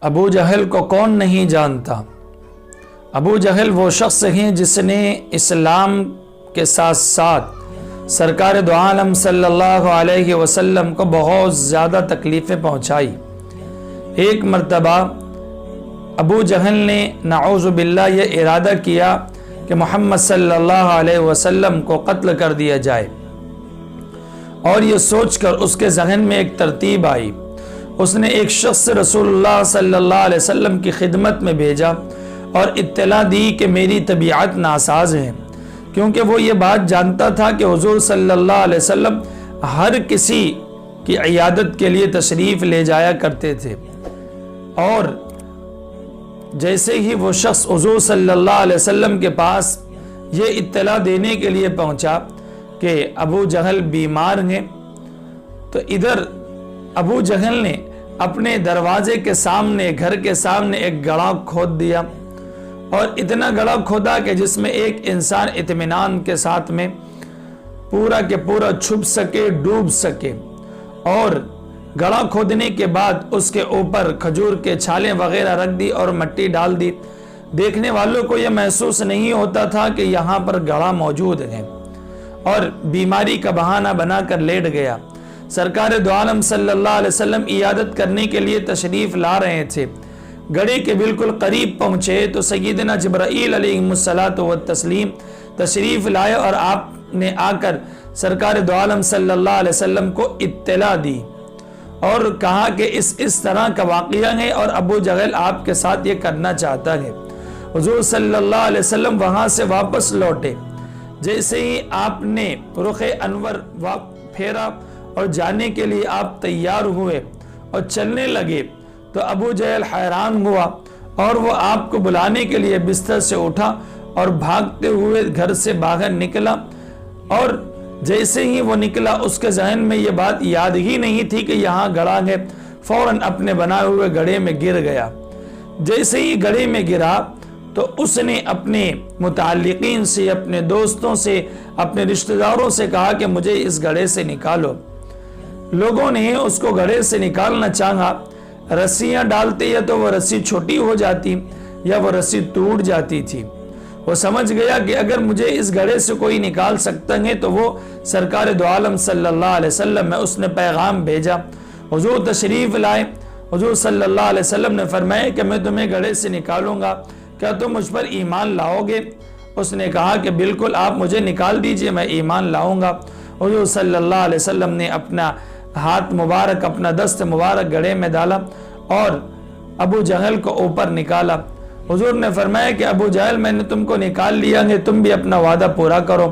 ابو جہل کو کون نہیں جانتا؟ ابو جہل وہ شخص ہیں جس نے اسلام کے ساتھ ساتھ سرکار دو عالم صلی اللہ علیہ وسلم کو بہت زیادہ تکلیفیں پہنچائی۔ ایک مرتبہ ابو جہل نے نعوذ باللہ یہ ارادہ کیا کہ محمد صلی اللہ علیہ وسلم کو قتل کر دیا جائے، اور یہ سوچ کر اس کے ذہن میں ایک ترتیب آئی۔ اس نے ایک شخص رسول اللہ صلی اللہ علیہ وسلم کی خدمت میں بھیجا اور اطلاع دی کہ میری طبیعت ناساز ہے، کیونکہ وہ یہ بات جانتا تھا کہ حضور صلی اللہ علیہ وسلم ہر کسی کی عیادت کے لیے تشریف لے جایا کرتے تھے۔ اور جیسے ہی وہ شخص حضور صلی اللہ علیہ وسلم کے پاس یہ اطلاع دینے کے لیے پہنچا کہ ابو جہل بیمار ہیں، تو ادھر ابو جہل نے اپنے دروازے کے سامنے، گھر کے سامنے ایک گڑھا کھود دیا، اور اتنا گڑھا کھودا کہ جس میں ایک انسان اطمینان کے ساتھ میں پورا کے پورا چھپ سکے، ڈوب سکے۔ اور گڑھا کھودنے کے بعد اس کے اوپر کھجور کے چھالیں وغیرہ رکھ دی اور مٹی ڈال دی۔ دیکھنے والوں کو یہ محسوس نہیں ہوتا تھا کہ یہاں پر گڑھا موجود ہے، اور بیماری کا بہانہ بنا کر لیٹ گیا۔ سرکار دو عالم صلی اللہ علیہ وسلم عیادت کرنے کے لیے تشریف لا رہے تھے۔ گڑھے کے بالکل قریب پہنچے تو سیدنا جبرائیل علیہ الصلاۃ والتسلیم تشریف لائے، اور آپ نے آ کر سرکار دو عالم صلی اللہ علیہ وسلم کو اطلاع دی اور کہا کہ اس طرح کا واقعہ ہے، اور ابو جہل آپ کے ساتھ یہ کرنا چاہتا ہے۔ حضور صلی اللہ علیہ وسلم وہاں سے واپس لوٹے۔ جیسے ہی آپ نے رخ انور پھیرا اور جانے کے لیے آپ تیار ہوئے اور چلنے لگے، تو ابو جہل حیران ہوا، اور وہ آپ کو بلانے کے لیے بستر سے اٹھا اور بھاگتے ہوئے گھر سے باہر نکلا۔ اور جیسے ہی وہ نکلا اس کے ذہن میں یہ بات یاد ہی نہیں تھی کہ یہاں گڑھا ہے، فوراً اپنے بنائے ہوئے گڑھے میں گر گیا۔ جیسے ہی گڑھے میں گرا تو اس نے اپنے متعلقین سے، اپنے دوستوں سے، اپنے رشتہ داروں سے کہا کہ مجھے اس گڑھے سے نکالو۔ لوگوں نے اس کو گڑھے سے نکالنا چاہا، رسیاں ڈالتے یا تو وہ رسی چھوٹی ہو جاتی یا وہ رسی ٹوٹ جاتی تھی۔ وہ سمجھ گیا کہ اگر مجھے اس گڑھے سے کوئی نکال سکتا ہے تو وہ سرکار دو عالم صلی اللہ علیہ وسلم ہے۔ اس نے پیغام بھیجا، حضور تشریف لائے۔ حضور صلی اللہ علیہ وسلم نے فرمایا کہ میں تمہیں گڑھے سے نکالوں گا، کیا تم مجھ پر ایمان لاؤ گے؟ اس نے کہا کہ بالکل، آپ مجھے نکال دیجئے، میں ایمان لاؤں گا۔ حضور صلی اللہ علیہ وسلم نے اپنا ہاتھ مبارک، اپنا دست مبارک گڑھے میں ڈالا اور ابو جہل کو اوپر نکالا۔ حضور نے فرمایا کہ ابو جہل، میں نے تم کو نکال لیا ہے، تم بھی اپنا وعدہ پورا کرو۔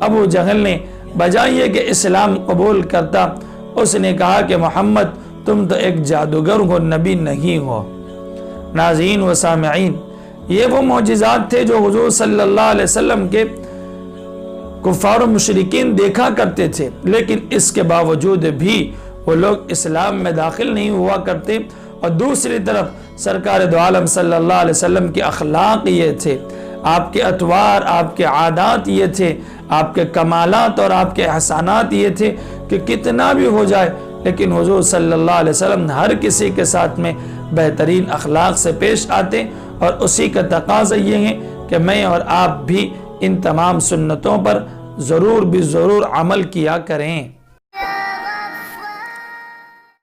ابو جہل نے بجائے کہ اسلام قبول کرتا، اس نے کہا کہ محمد تم تو ایک جادوگر ہو، نبی نہیں ہو۔ ناظرین و سامعین، یہ وہ معجزات تھے جو حضور صلی اللہ علیہ وسلم کے کفار و مشرکین دیکھا کرتے تھے، لیکن اس کے باوجود بھی وہ لوگ اسلام میں داخل نہیں ہوا کرتے۔ اور دوسری طرف سرکار دو عالم صلی اللہ علیہ وسلم کے اخلاق یہ تھے، آپ کے اطوار، آپ کے عادات یہ تھے، آپ کے کمالات اور آپ کے احسانات یہ تھے کہ کتنا بھی ہو جائے لیکن حضور صلی اللہ علیہ وسلم ہر کسی کے ساتھ میں بہترین اخلاق سے پیش آتے، اور اسی کا تقاضا یہ ہے کہ میں اور آپ بھی ان تمام سنتوں پر ضرور عمل کیا کریں۔